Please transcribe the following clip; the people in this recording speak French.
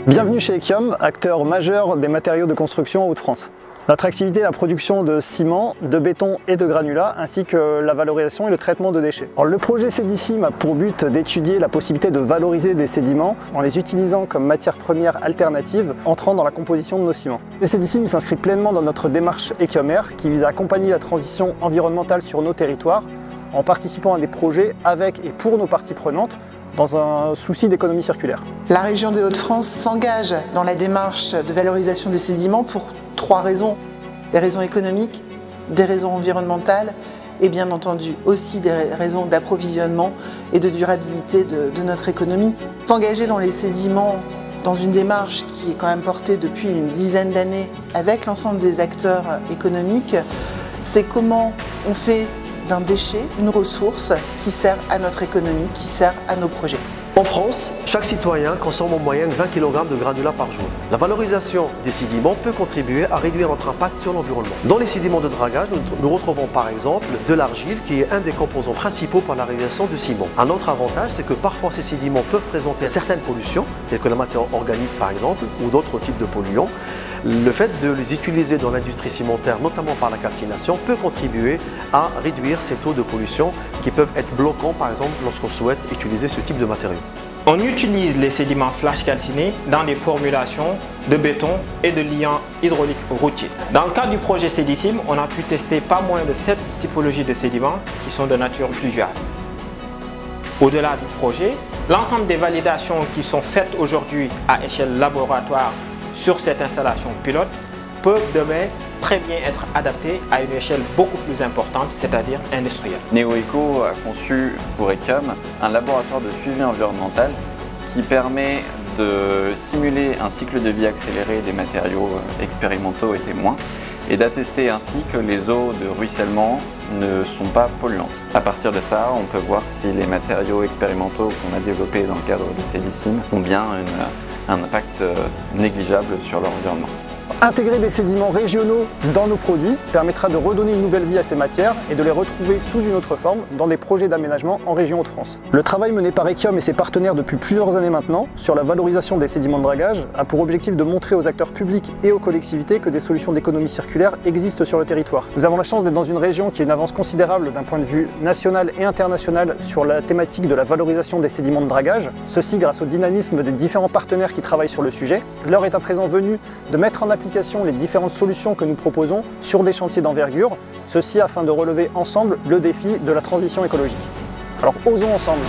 Bienvenue chez Ekiom, acteur majeur des matériaux de construction en Hauts-de-France. Notre activité est la production de ciment, de béton et de granulats, ainsi que la valorisation et le traitement de déchets. Alors, le projet Cédicime a pour but d'étudier la possibilité de valoriser des sédiments en les utilisant comme matière première alternative entrant dans la composition de nos ciments. Le Cédicime s'inscrit pleinement dans notre démarche Ekiom Air qui vise à accompagner la transition environnementale sur nos territoires en participant à des projets avec et pour nos parties prenantes dans un souci d'économie circulaire. La région des Hauts-de-France s'engage dans la démarche de valorisation des sédiments pour 3 raisons. Des raisons économiques, des raisons environnementales et bien entendu aussi des raisons d'approvisionnement et de durabilité de notre économie. S'engager dans les sédiments dans une démarche qui est quand même portée depuis une dizaine d'années avec l'ensemble des acteurs économiques, c'est comment on fait d'un déchet une ressource qui sert à notre économie, qui sert à nos projets. En France, chaque citoyen consomme en moyenne 20 kg de granulats par jour. La valorisation des sédiments peut contribuer à réduire notre impact sur l'environnement. Dans les sédiments de dragage, nous retrouvons par exemple de l'argile qui est un des composants principaux pour la réalisation du ciment. Un autre avantage, c'est que parfois ces sédiments peuvent présenter certaines pollutions, telles que la matière organique par exemple, ou d'autres types de polluants. Le fait de les utiliser dans l'industrie cimentaire, notamment par la calcination, peut contribuer à réduire ces taux de pollution qui peuvent être bloquants par exemple lorsqu'on souhaite utiliser ce type de matériaux. On utilise les sédiments flash calcinés dans des formulations de béton et de liants hydrauliques routiers. Dans le cadre du projet Cédicime, on a pu tester pas moins de 7 typologies de sédiments qui sont de nature fluviale. Au-delà du projet, l'ensemble des validations qui sont faites aujourd'hui à échelle laboratoire sur cette installation pilote peuvent demain très bien être adaptées à une échelle beaucoup plus importante, c'est-à-dire industrielle. NeoEco a conçu pour Ekiom un laboratoire de suivi environnemental qui permet de simuler un cycle de vie accéléré des matériaux expérimentaux et témoins et d'attester ainsi que les eaux de ruissellement ne sont pas polluantes. À partir de ça, on peut voir si les matériaux expérimentaux qu'on a développés dans le cadre de Cédicime ont bien un impact négligeable sur l'environnement. Intégrer des sédiments régionaux dans nos produits permettra de redonner une nouvelle vie à ces matières et de les retrouver sous une autre forme dans des projets d'aménagement en région Hauts-de-France. Le travail mené par Ekiom et ses partenaires depuis plusieurs années maintenant sur la valorisation des sédiments de dragage a pour objectif de montrer aux acteurs publics et aux collectivités que des solutions d'économie circulaire existent sur le territoire. Nous avons la chance d'être dans une région qui a une avance considérable d'un point de vue national et international sur la thématique de la valorisation des sédiments de dragage, ceci grâce au dynamisme des différents partenaires qui travaillent sur le sujet. L'heure est à présent venue de mettre en application les différentes solutions que nous proposons sur des chantiers d'envergure, ceci afin de relever ensemble le défi de la transition écologique. Alors osons ensemble.